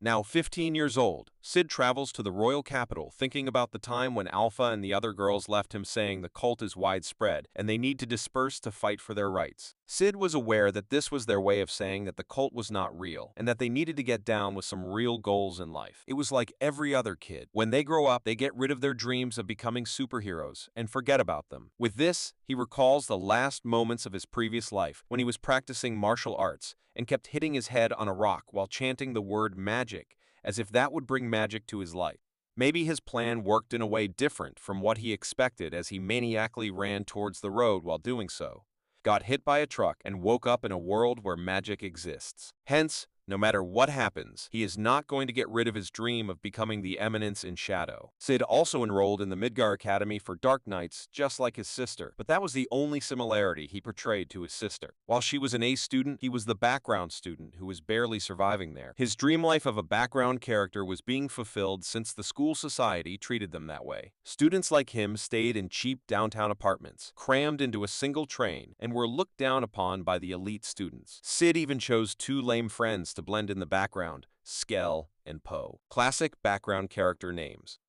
Now 15 years old, Sid travels to the royal capital thinking about the time when Alpha and the other girls left him saying the cult is widespread and they need to disperse to fight for their rights. Sid was aware that this was their way of saying that the cult was not real and that they needed to get down with some real goals in life. It was like every other kid. When they grow up, they get rid of their dreams of becoming superheroes and forget about them. With this, he recalls the last moments of his previous life when he was practicing martial arts and kept hitting his head on a rock while chanting the word magic, as if that would bring magic to his life. Maybe his plan worked in a way different from what he expected as he maniacally ran towards the road while doing so, got hit by a truck, and woke up in a world where magic exists. Hence, no matter what happens, he is not going to get rid of his dream of becoming the Eminence in Shadow. Sid also enrolled in the Midgar Academy for Dark Knights, just like his sister, but that was the only similarity he portrayed to his sister. While she was an A student, he was the background student who was barely surviving there. His dream life of a background character was being fulfilled since the school society treated them that way. Students like him stayed in cheap downtown apartments, crammed into a single train, and were looked down upon by the elite students. Sid even chose two lame friends to blend in the background, Skell and Poe. Classic background character names.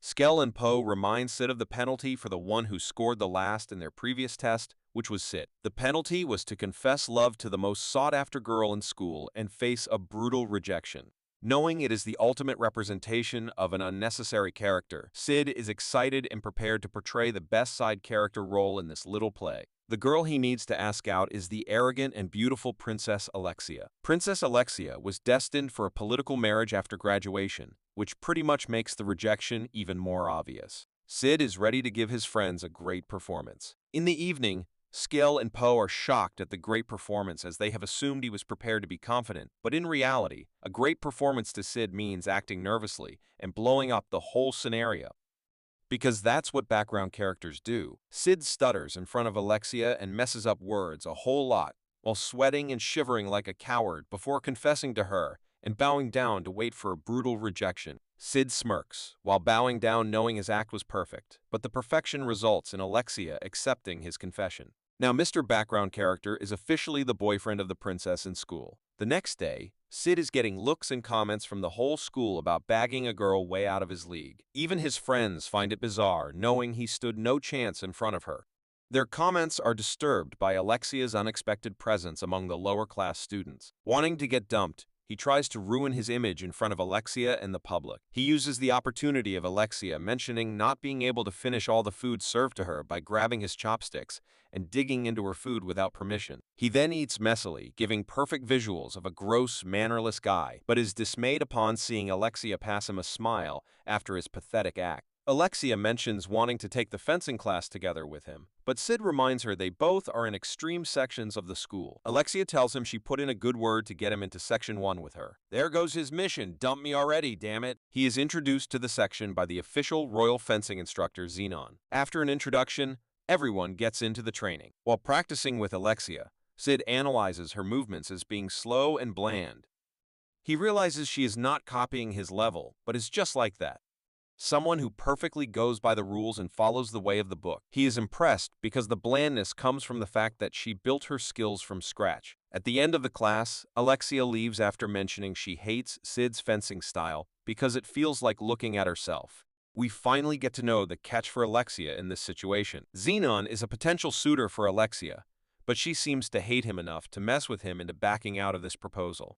Skell and Poe remind Sid of the penalty for the one who scored the last in their previous test, which was Sid. The penalty was to confess love to the most sought-after girl in school and face a brutal rejection. Knowing it is the ultimate representation of an unnecessary character, Sid is excited and prepared to portray the best side character role in this little play. The girl he needs to ask out is the arrogant and beautiful Princess Alexia. Princess Alexia was destined for a political marriage after graduation, which pretty much makes the rejection even more obvious. Sid is ready to give his friends a great performance. In the evening, Skell and Poe are shocked at the great performance as they have assumed he was prepared to be confident, but in reality, a great performance to Sid means acting nervously and blowing up the whole scenario. Because that's what background characters do. Sid stutters in front of Alexia and messes up words a whole lot, while sweating and shivering like a coward before confessing to her and bowing down to wait for a brutal rejection. Sid smirks, while bowing down knowing his act was perfect, but the perfection results in Alexia accepting his confession. Now Mr. Background Character is officially the boyfriend of the princess in school. The next day, Sid is getting looks and comments from the whole school about bagging a girl way out of his league. Even his friends find it bizarre, knowing he stood no chance in front of her. Their comments are disturbed by Alexia's unexpected presence among the lower-class students. Wanting to get dumped, he tries to ruin his image in front of Alexia and the public. He uses the opportunity of Alexia mentioning not being able to finish all the food served to her by grabbing his chopsticks and digging into her food without permission. He then eats messily, giving perfect visuals of a gross, mannerless guy, but is dismayed upon seeing Alexia pass him a smile after his pathetic act. Alexia mentions wanting to take the fencing class together with him, but Sid reminds her they both are in extreme sections of the school. Alexia tells him she put in a good word to get him into Section 1 with her. There goes his mission, dump me already, damn it. He is introduced to the section by the official royal fencing instructor, Xenon. After an introduction, everyone gets into the training. While practicing with Alexia, Sid analyzes her movements as being slow and bland. He realizes she is not copying his level, but is just like that. Someone who perfectly goes by the rules and follows the way of the book. He is impressed because the blandness comes from the fact that she built her skills from scratch. At the end of the class, Alexia leaves after mentioning she hates Sid's fencing style because it feels like looking at herself. We finally get to know the catch for Alexia in this situation. Xenon is a potential suitor for Alexia, but she seems to hate him enough to mess with him into backing out of this proposal.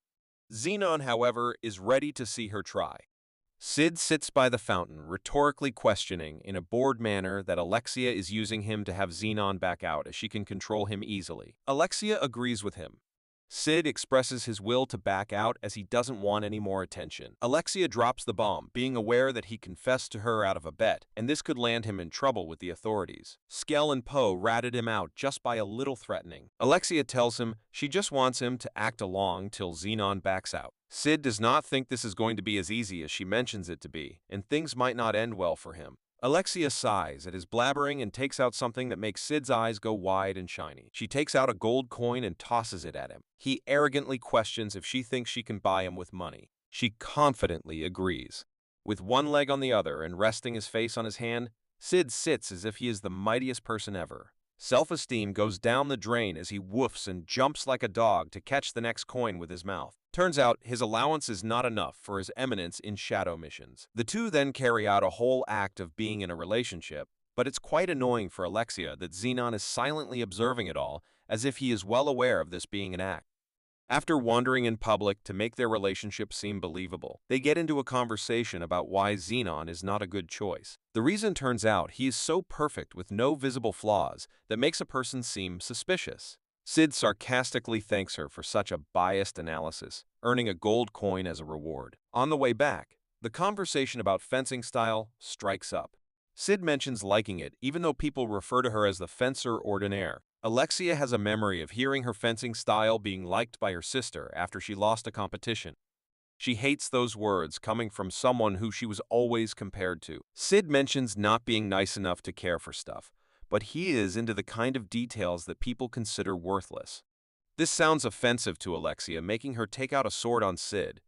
Xenon, however, is ready to see her try. Sid sits by the fountain, rhetorically questioning in a bored manner that Alexia is using him to have Xenon back out as she can control him easily. Alexia agrees with him. Sid expresses his will to back out as he doesn't want any more attention. Alexia drops the bomb, being aware that he confessed to her out of a bet, and this could land him in trouble with the authorities. Skell and Poe ratted him out just by a little threatening. Alexia tells him she just wants him to act along till Xenon backs out. Sid does not think this is going to be as easy as she mentions it to be, and things might not end well for him. Alexia sighs at his blabbering and takes out something that makes Sid's eyes go wide and shiny. She takes out a gold coin and tosses it at him. He arrogantly questions if she thinks she can buy him with money. She confidently agrees. With one leg on the other and resting his face on his hand, Sid sits as if he is the mightiest person ever. Self-esteem goes down the drain as he woofs and jumps like a dog to catch the next coin with his mouth. Turns out his allowance is not enough for his eminence in shadow missions. The two then carry out a whole act of being in a relationship, but it's quite annoying for Alexia that Xenon is silently observing it all, as if he is well aware of this being an act. After wandering in public to make their relationship seem believable, they get into a conversation about why Xenon is not a good choice. The reason turns out he is so perfect with no visible flaws that makes a person seem suspicious. Sid sarcastically thanks her for such a biased analysis, earning a gold coin as a reward. On the way back, the conversation about fencing style strikes up. Sid mentions liking it, even though people refer to her as the fencer ordinaire. Alexia has a memory of hearing her fencing style being liked by her sister after she lost a competition. She hates those words coming from someone who she was always compared to. Sid mentions not being nice enough to care for stuff, but he is into the kind of details that people consider worthless. This sounds offensive to Alexia, making her take out a sword on Sid,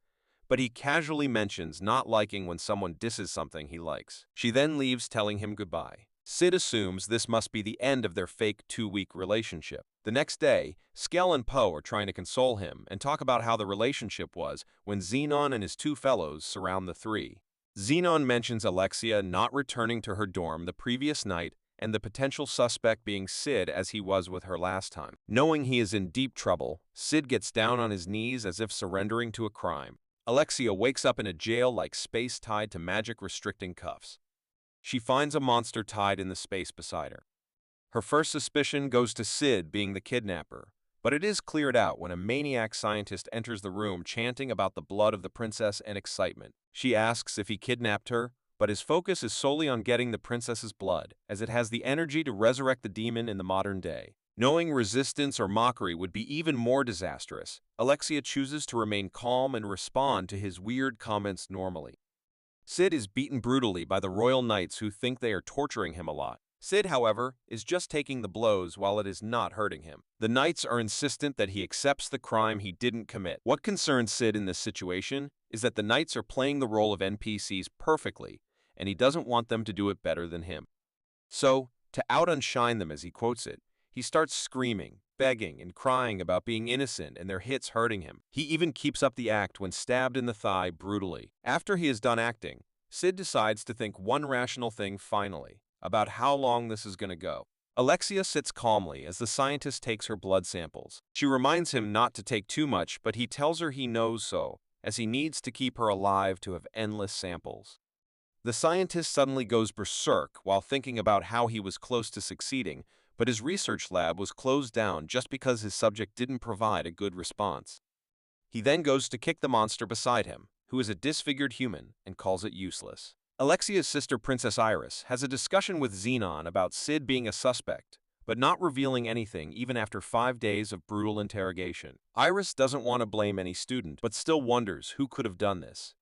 but he casually mentions not liking when someone disses something he likes. She then leaves, telling him goodbye. Sid assumes this must be the end of their fake 2-week relationship. The next day, Skell and Poe are trying to console him and talk about how the relationship was when Xenon and his two fellows surround the three. Xenon mentions Alexia not returning to her dorm the previous night and the potential suspect being Sid as he was with her last time. Knowing he is in deep trouble, Sid gets down on his knees as if surrendering to a crime. Alexia wakes up in a jail like space tied to magic restricting cuffs. She finds a monster tied in the space beside her. Her first suspicion goes to Sid being the kidnapper, but it is cleared out when a maniac scientist enters the room chanting about the blood of the princess and excitement. She asks if he kidnapped her, but his focus is solely on getting the princess's blood, as it has the energy to resurrect the demon in the modern day. Knowing resistance or mockery would be even more disastrous, Alexia chooses to remain calm and respond to his weird comments normally. Sid is beaten brutally by the royal knights who think they are torturing him a lot. Sid, however, is just taking the blows while it is not hurting him. The knights are insistent that he accepts the crime he didn't commit. What concerns Sid in this situation is that the knights are playing the role of NPCs perfectly, and he doesn't want them to do it better than him. So, to out-unshine them as he quotes it, he starts screaming, begging, and crying about being innocent and their hits hurting him. He even keeps up the act when stabbed in the thigh brutally. After he is done acting, Sid decides to think one rational thing finally, about how long this is going to go. Alexia sits calmly as the scientist takes her blood samples. She reminds him not to take too much, but he tells her he knows so, as he needs to keep her alive to have endless samples. The scientist suddenly goes berserk while thinking about how he was close to succeeding, but his research lab was closed down just because his subject didn't provide a good response. He then goes to kick the monster beside him, who is a disfigured human, and calls it useless. Alexia's sister Princess Iris has a discussion with Xenon about Sid being a suspect, but not revealing anything even after 5 days of brutal interrogation. Iris doesn't want to blame any student, but still wonders who could have done this.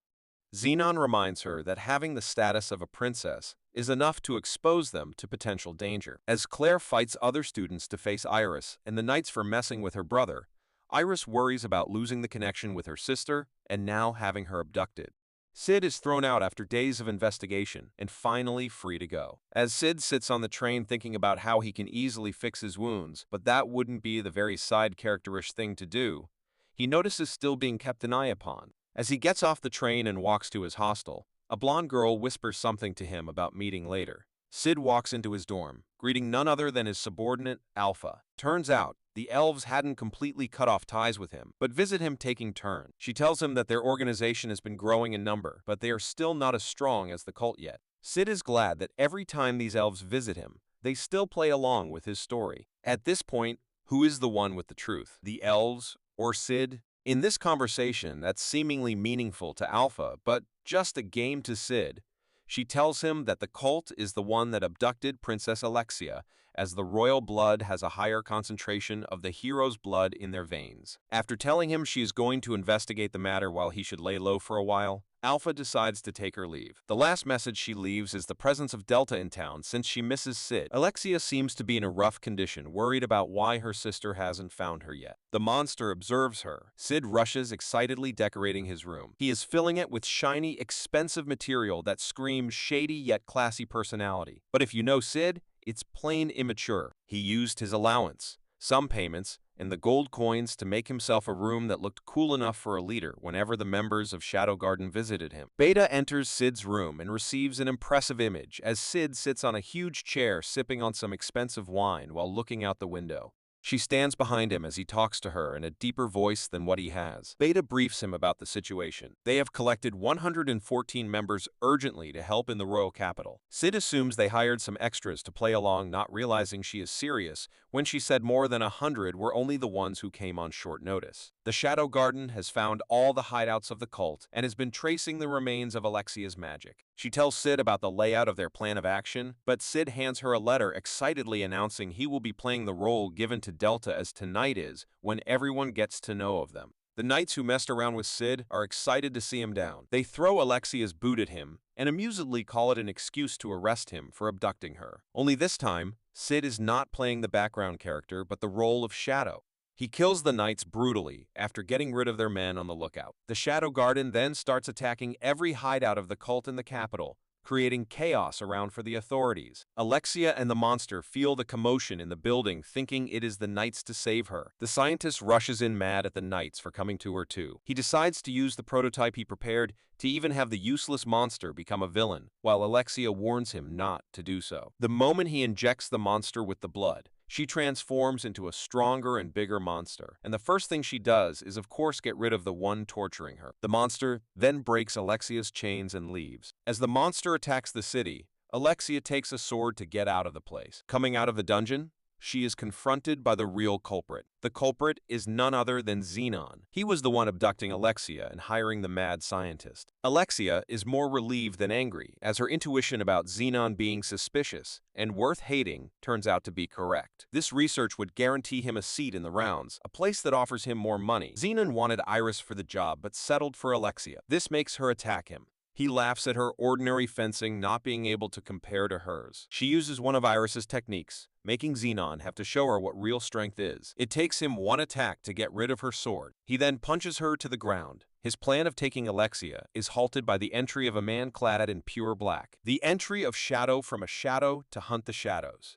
Xenon reminds her that having the status of a princess is enough to expose them to potential danger. As Claire fights other students to face Iris and the knights for messing with her brother, Iris worries about losing the connection with her sister and now having her abducted. Sid is thrown out after days of investigation and finally free to go. As Sid sits on the train thinking about how he can easily fix his wounds, but that wouldn't be the very side characterish thing to do, he notices still being kept an eye upon. As he gets off the train and walks to his hostel, a blonde girl whispers something to him about meeting later. Sid walks into his dorm, greeting none other than his subordinate, Alpha. Turns out, the elves hadn't completely cut off ties with him, but visit him taking turns. She tells him that their organization has been growing in number, but they are still not as strong as the cult yet. Sid is glad that every time these elves visit him, they still play along with his story. At this point, who is the one with the truth? The elves or Sid? In this conversation that's seemingly meaningful to Alpha, but just a game to Sid, she tells him that the cult is the one that abducted Princess Alexia, as the royal blood has a higher concentration of the hero's blood in their veins. After telling him she is going to investigate the matter while he should lay low for a while, Alpha decides to take her leave. The last message she leaves is the presence of Delta in town since she misses Sid. Alexia seems to be in a rough condition, worried about why her sister hasn't found her yet. The monster observes her. Sid rushes, excitedly decorating his room. He is filling it with shiny, expensive material that screams shady yet classy personality. But if you know Sid, it's plain immature. He used his allowance, some payments, and the gold coins to make himself a room that looked cool enough for a leader whenever the members of Shadow Garden visited him. Beta enters Sid's room and receives an impressive image as Sid sits on a huge chair sipping on some expensive wine while looking out the window. She stands behind him as he talks to her in a deeper voice than what he has. Beta briefs him about the situation. They have collected 114 members urgently to help in the royal capital. Sid assumes they hired some extras to play along, not realizing she is serious when she said more than 100 were only the ones who came on short notice. The Shadow Garden has found all the hideouts of the cult and has been tracing the remains of Alexia's magic. She tells Sid about the layout of their plan of action, but Sid hands her a letter excitedly announcing he will be playing the role given to Delta as tonight is when everyone gets to know of them. The knights who messed around with Sid are excited to see him down. They throw Alexia's boot at him and amusedly call it an excuse to arrest him for abducting her. Only this time, Sid is not playing the background character but the role of Shadow. He kills the knights brutally after getting rid of their men on the lookout. The Shadow Garden then starts attacking every hideout of the cult in the capital, creating chaos around for the authorities. Alexia and the monster feel the commotion in the building, thinking it is the knights to save her. The scientist rushes in mad at the knights for coming to her too. He decides to use the prototype he prepared to even have the useless monster become a villain, while Alexia warns him not to do so. The moment he injects the monster with the blood, she transforms into a stronger and bigger monster, and the first thing she does is of course get rid of the one torturing her. The monster then breaks Alexia's chains and leaves. As the monster attacks the city, Alexia takes a sword to get out of the place. Coming out of the dungeon, she is confronted by the real culprit. The culprit is none other than Xenon. He was the one abducting Alexia and hiring the mad scientist. Alexia is more relieved than angry, as her intuition about Xenon being suspicious and worth hating turns out to be correct. This research would guarantee him a seat in the rounds, a place that offers him more money. Xenon wanted Iris for the job but settled for Alexia. This makes her attack him. He laughs at her ordinary fencing not being able to compare to hers. She uses one of Iris's techniques, making Xenon have to show her what real strength is. It takes him one attack to get rid of her sword. He then punches her to the ground. His plan of taking Alexia is halted by the entry of a man clad in pure black. The entry of Shadow from a shadow to hunt the shadows.